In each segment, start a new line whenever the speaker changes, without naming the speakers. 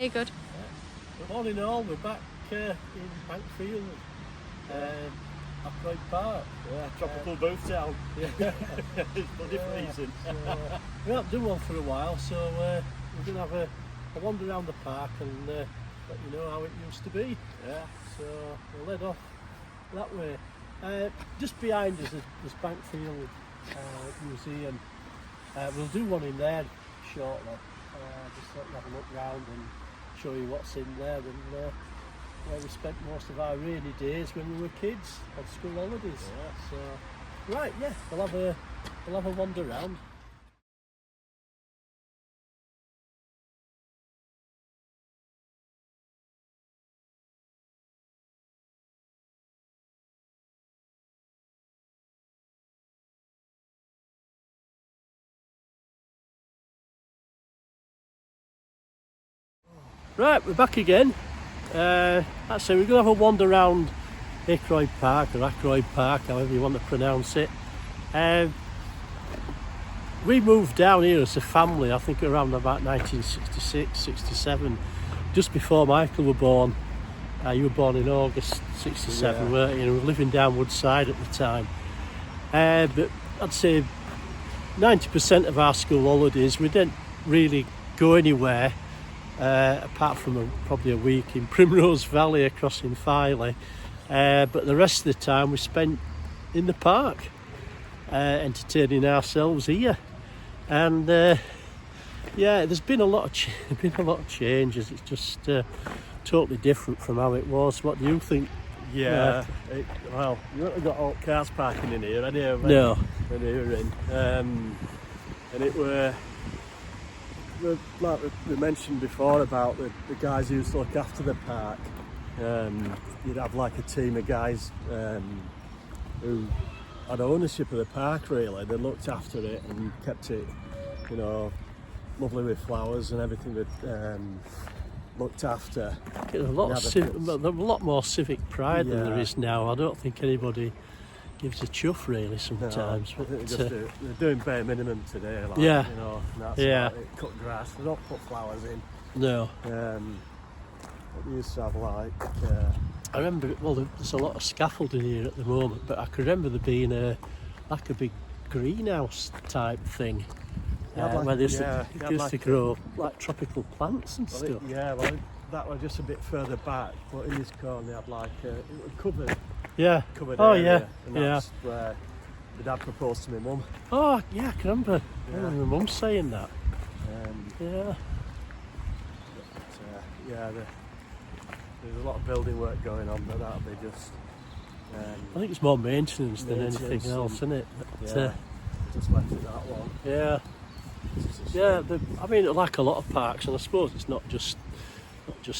Hey, good.
But all in all, we're back in Bankfield, Akroyd Park.
Yeah, tropical Boothtown.
Yeah.
It's bloody freezing.
So, we haven't done one for a while, so we're going to have a wander around the park and let you know how it used to be.
Yeah.
So we'll head off that way. Just behind us is Bankfield Museum. We'll do one in there shortly. Just let you have a look round and show you what's in there and where we spent most of our rainy days when we were kids on school holidays.
Yeah.
So, right, yeah, we'll have a wander round. Right, we're back again. That's it, we're going to have a wander around Akroyd Park, or Akroyd Park, however you want to pronounce it. We moved down here as a family, I think around about 1966, 67, just before Michael was born. You were born in August 67,
Yeah.
weren't you? We were living down Woodside at the time. But I'd say 90% of our school holidays, we didn't really go anywhere. Apart from probably a week in Primrose Valley across in Filey, but the rest of the time we spent in the park, entertaining ourselves here. And yeah, there's been a lot of changes. It's just totally different from how it was. What do you think?
Yeah. Well, you haven't got all cars parking in here, anyway.
No.
When you were in. And it were. Like we mentioned before about the guys who used to look after the park. You'd have like a team of guys who had ownership of the park really. They looked after it and kept it, you know, lovely with flowers and everything that looked after.
There's a lot more civic pride than there
Yeah.
is now. I don't think anybody gives a chuff really sometimes.
No, I
but,
think they're doing bare minimum today. Like,
Yeah.
You know, and that's
Yeah.
about it. Cut grass. They don't put flowers in.
no.
But we used to have like.
I remember, well, there's a lot of scaffolding here at the moment, but I can remember there being a big greenhouse type thing where they used to grow like tropical plants and stuff.
That was just a bit further back, but in this corner they had like it was covered
Yeah.
area,
Yeah.
and that's where the dad proposed to my mum.
Oh, yeah, I can remember. I
Yeah.
remember my mum saying that. Yeah.
There's a lot of building work going on, but that'll be just.
I think it's more maintenance than anything
Maintenance
else, isn't it? But,
just left it that long.
yeah. Yeah, I mean, like a lot of parks, and I suppose it's not just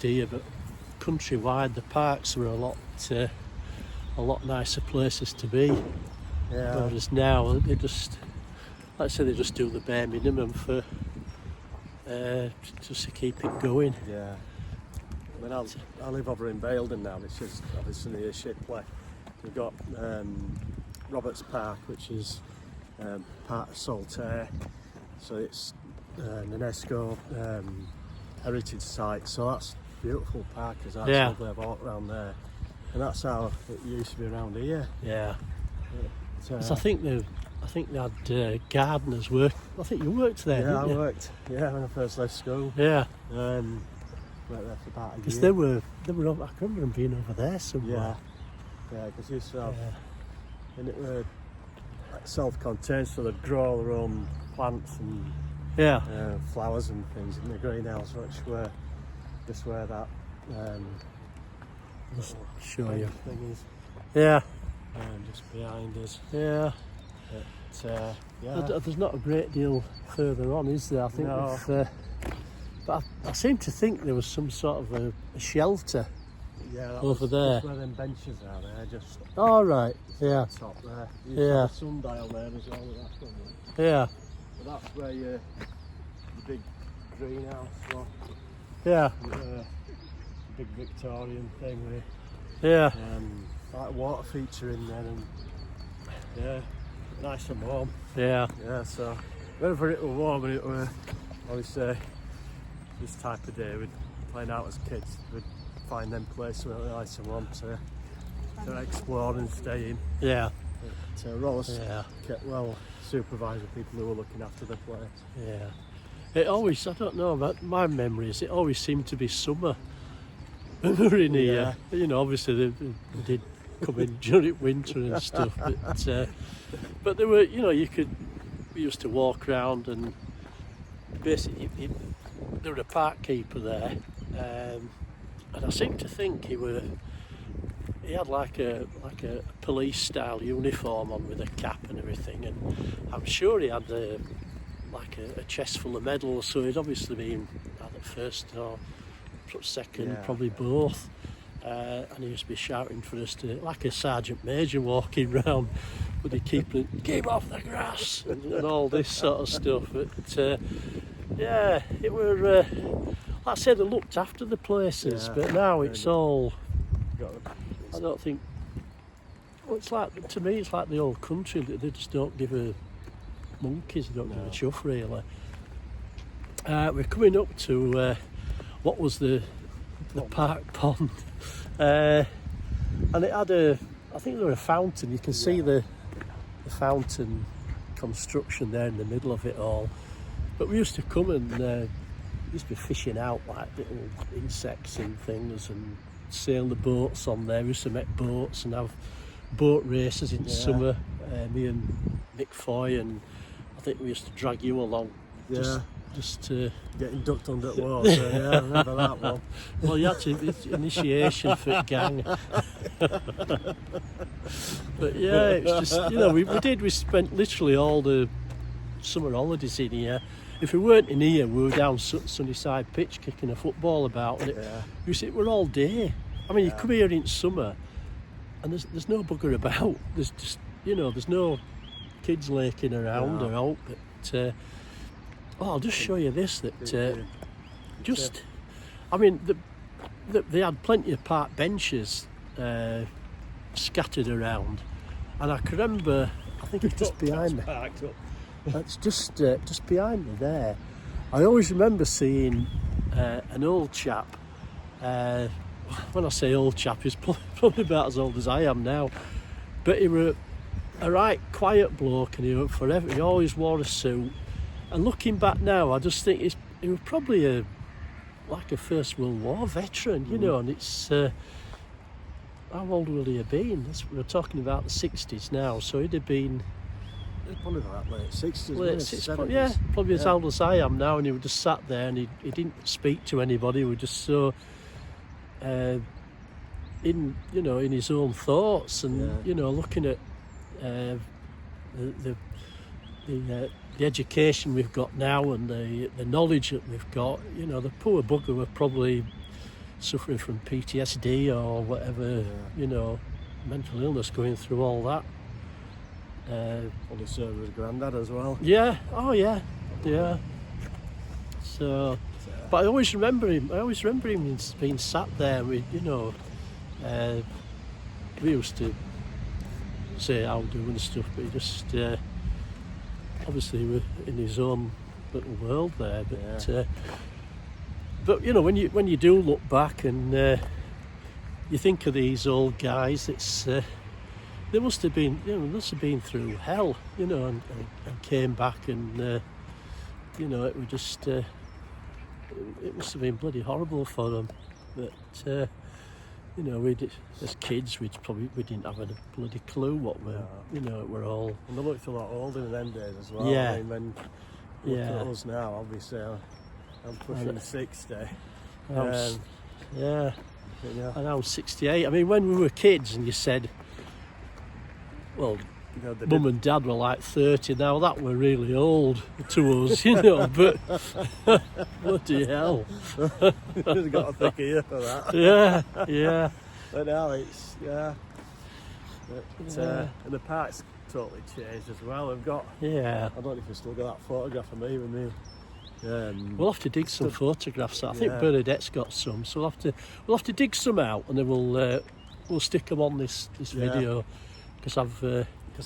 here, but countrywide, the parks are a lot nicer places to be.
Yeah.
Whereas now they just, like I say, they just do the bare minimum for just to keep it going.
Yeah. I mean, I live over in Baildon now, which is obviously near Shipley. We've got Roberts Park, which is part of Saltaire, so it's an UNESCO heritage site. So that's a beautiful park, as I have walked around there, and that's how it used to be around here.
Yeah. So I think they had gardeners work. I think you worked there.
Yeah,
didn't you?
I worked. Yeah, when I first left school.
Yeah.
Worked there for about a year.
Because they were. I can remember them being over there somewhere.
Yeah, because you used to have, and it were like self-contained, so they'd grow all their own plants and flowers and things in the greenhouse, which were just where that
Just show you.
thing is,
Yeah.
just behind us.
Yeah.
But,
There's not a great deal further on, is there? I think.
No.
But I seem to think there was some sort of a shelter.
that
over
was
there.
Just where them benches are there, just
All right. Yeah.
top there. You
Yeah.
have a sundial there as well. That's one.
Yeah.
But that's where the big greenhouse was.
Yeah.
Big Victorian thing with
Yeah.
like water feature in there, and nice and warm.
Yeah.
So whenever it was warm and it were obviously this type of day, we'd playing out as kids, we'd find them places really nice and want to explore and stay in.
Yeah.
But we're always kept well supervised with people who were looking after the place.
Yeah. It always, I don't know about my memories, it always seemed to be summer when we were in here. You know, obviously they did come in during winter and stuff, but there were, you know, we used to walk around and basically there was a park keeper there, and I seem to think he had like a police style uniform on with a cap and everything, and I'm sure he had a chest full of medals, so he'd obviously been either first or second, probably both. And he used to be shouting for us to, like a sergeant major walking round, would he keep off the grass and all this sort of stuff. But it were like I said, they looked after the places, but now it's all, I don't think, well, it's like, to me it's like the old country, that they just don't give a monkeys, they don't give a chuff really. We're coming up to what was the park pond, and it had I think there was a fountain. You can see the fountain construction there in the middle of it all. But we used to come and used to be fishing out like little insects and things and sail the boats on there. We used to make boats and have boat races in summer. Me and Nick Foy, and I think we used to drag you along. Just to
getting ducked under the water. I remember that one.
Well, you had to, it's initiation for the gang. But yeah, it's just, you know, we spent literally all the summer holidays in here. If we weren't in here, we were down Sunnyside pitch kicking a football about, and we're all day. I mean, you come here in summer and there's no bugger about. There's just, you know, there's no kids laking around or out, but I'll just show you this. I mean, they had plenty of park benches scattered around, and I can remember, I think it's just behind me. It's just behind me there. I always remember seeing an old chap. When I say old chap, he's probably about as old as I am now, but he was a right quiet bloke, and he always wore a suit. And looking back now, I just think he was probably like a First World War veteran, you know, and it's, how old will he have been? We're talking about the 60s now, so he'd have been...
Probably about late 60s,
late 60s, probably as old as I am now, and he would just sat there and he didn't speak to anybody, he was just so in his own thoughts, and, you know, looking at the education we've got now and the knowledge that we've got, you know, the poor bugger were probably suffering from PTSD or whatever, you know, mental illness, going through all that.
Probably served with granddad as well.
Yeah, So, but I always remember him being sat there with, you know, we used to say how do and stuff, but he just... obviously he was in his own little world there, but you know, when you do look back and you think of these old guys, it's they must have been through hell, you know, and came back, and you know, it was just it must have been bloody horrible for them. But you know, as kids, we didn't have a bloody clue what you know, we're all...
And they looked a lot older in them days as well.
Yeah.
I mean, when you look at us now, obviously, I'm pushing 60.
And I'm 68. I mean, when we were kids and you said, well, you know, Mum and Dad were like 30 now, that were really old to us, you know, but bloody hell.
You've got to think of you for that.
Yeah.
But now it's, and the park's totally changed as well. We've got, I don't know if you've still got that photograph of me with me.
We'll have to dig some photographs. I think Bernadette's got some, so we'll have to dig some out, and then we'll stick them on this video, because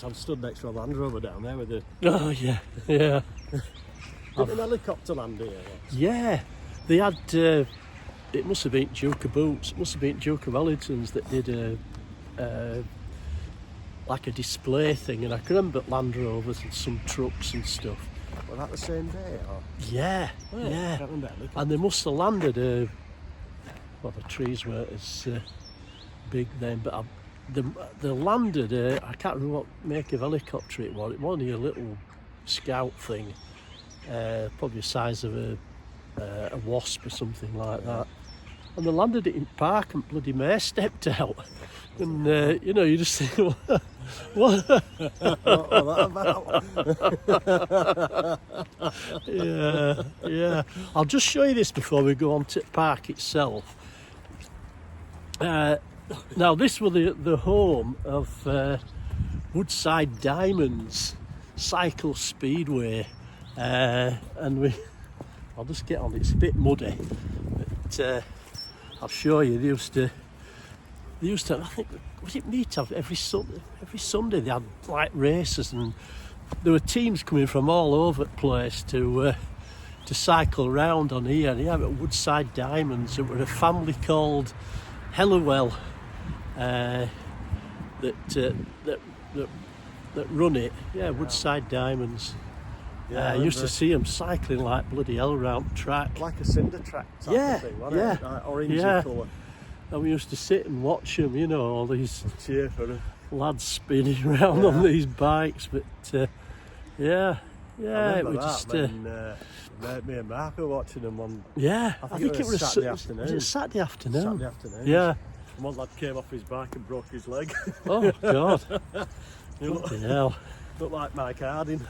I'm stood next to a Land Rover down there with the...
Oh, yeah.
Did
an helicopter land here?
Yeah, they had... it must have been Duke of Boots, it must have been Duke of Wellington's that did like a display thing, and I can remember Land Rovers and some trucks and stuff.
Was that the same day? Or?
Yeah,
Oh,
yeah.
I can't remember.
And they must have landed. Well, the trees weren't as big then, but they landed. I can't remember what make of helicopter it was. It was only a little scout thing, probably the size of a wasp or something like that. And they landed it in park, and bloody mare stepped out. And you know, you just think, what? Yeah. I'll just show you this before we go on to the park itself. Now, this was the home of Woodside Diamonds Cycle Speedway, and I'll just get on. It's a bit muddy, but I'll show you. They used to. I think, was it meet up every Sunday? They had like races, and there were teams coming from all over the place to cycle around on here. Yeah, at Woodside Diamonds. It were a family called Helliwell that run it. Yeah, Woodside Diamonds.
Yeah,
I used to see them cycling like bloody hell around the track.
Like a cinder track type of thing, wasn't it? Like orangey colour.
And we used to sit and watch them, you know, all these
cheer for them.
Lads spinning around on these bikes. But it was just.
When, me and Mark were watching them on.
Yeah,
I think it was Saturday afternoon.
Was it Saturday afternoon?
Saturday afternoon.
Yeah.
And one lad came off his bike and broke his leg.
Oh God! Bloody hell!
Looked like Mike Harding.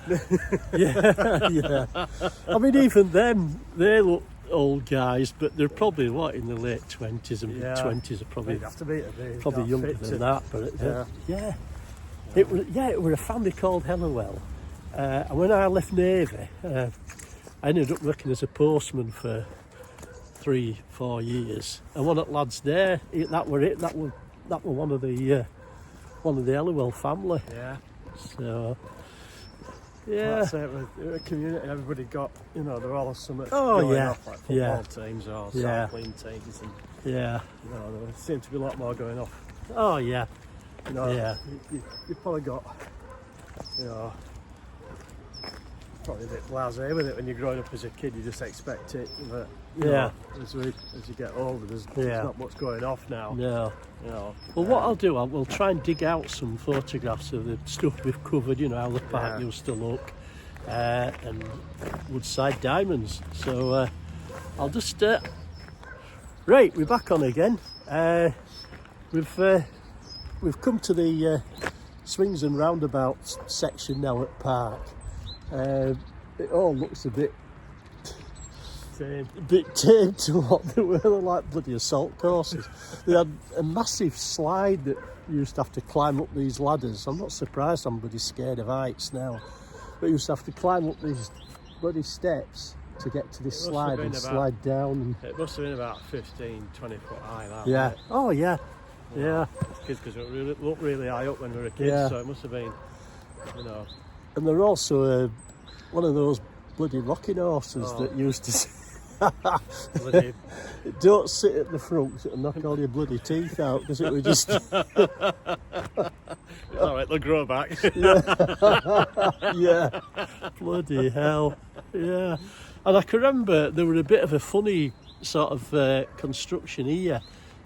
yeah. I mean, even them, they look old guys, but they're probably in the late 20s and mid-20s. Are probably
have to be
probably younger than that. But it was a family called Helliwell. And when I left Navy, I ended up working as a postman for 3-4 years. And one of the lads there, that were one of the Helliwell family.
Yeah.
So,
well, that's it. With a community, everybody got, you know, they're all something
going
off, like football teams or cycling teams, and you know, there seemed to be a lot more going off.
Oh yeah.
You know, you've probably got, you know, probably a bit blasé with it when you're growing up as a kid. You just expect it, but you know, as you get older, there's not much going off now.
No.
You know,
well, what I'll do, we'll try and dig out some photographs of the stuff we've covered, you know, how the park used to look, and Woodside Diamonds. So I'll just right, we're back on again. We've come to the swings and roundabouts section now at park. It all looks a bit tame to what they were. They're like bloody assault courses. They had a massive slide that you used to have to climb up these ladders. I'm not surprised somebody's scared of heights now, but you used to have to climb up these bloody steps to get to this slide and slide down. And
it must have been about 15-20 foot high.
Yeah. Oh yeah. Yeah.
Because it looked really high up when we were kids, so it must have been, you know.
And they're also one of those bloody rocking horses that used to. Don't sit at the front, it'll knock all your bloody teeth out, because it would just.
Alright, they'll grow back.
Yeah. Bloody hell. Yeah. And I can remember there were a bit of a funny sort of construction here.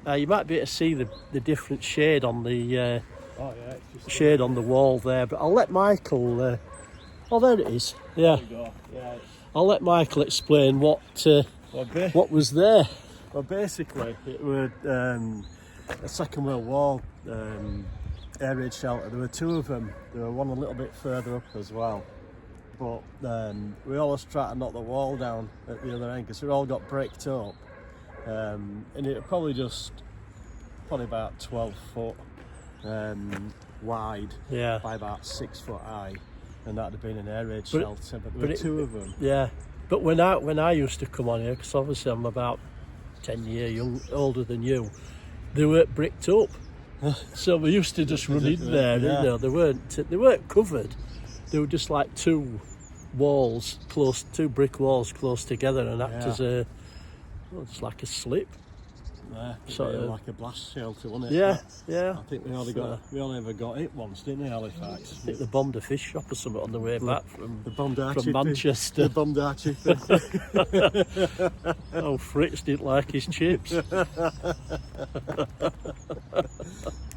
You might be able to see the different shade on the shade on the wall there, but I'll let Michael. Oh, there it is. Yeah. I'll let Michael explain what was there.
Well, basically, it was a Second World War air raid shelter. There were two of them. There were one a little bit further up as well. But we always tried to knock the wall down at the other end because it all got bricked up. And it probably about 12 foot wide by about 6 foot high, and that'd have been an air raid shelter. But there were two of them. Yeah,
but when I used to come on here, because obviously I'm about 10 years older than you, they weren't bricked up, so we used to just run in there. You know, they weren't covered. They were just like two brick walls close together, and act as it's like a slip.
there.
Sort of
like a blast shelter, wasn't it?
Yeah, yeah.
I think we only ever got it once, didn't we, Halifax?
I think they bombed a fish shop or something on the way back from Manchester.
The bombed our chippy.
Oh, Fritz didn't like his chips.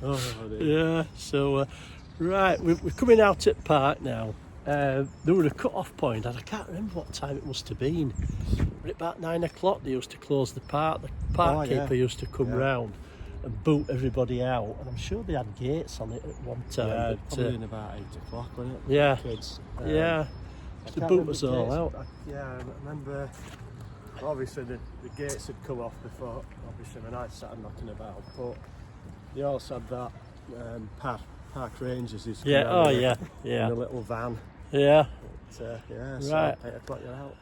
Oh, dear.
Yeah, so right, we're coming out at park now. There were a cut-off point, and I can't remember what time it must have been. But at about 9 o'clock, they used to close the park. The park keeper used to come round and boot everybody out, and I'm sure they had gates on it at one time.
Yeah,
but,
probably in about 8 o'clock, wasn't it?
Yeah,
Kids.
yeah. To boot us all out.
I remember. Obviously, the gates had come off before. Obviously, when I started knocking about, but they also had that park rangers.
Yeah. Oh, yeah.
In a little van.
Yeah.
But, so
Right.
at 8 o'clock you're out.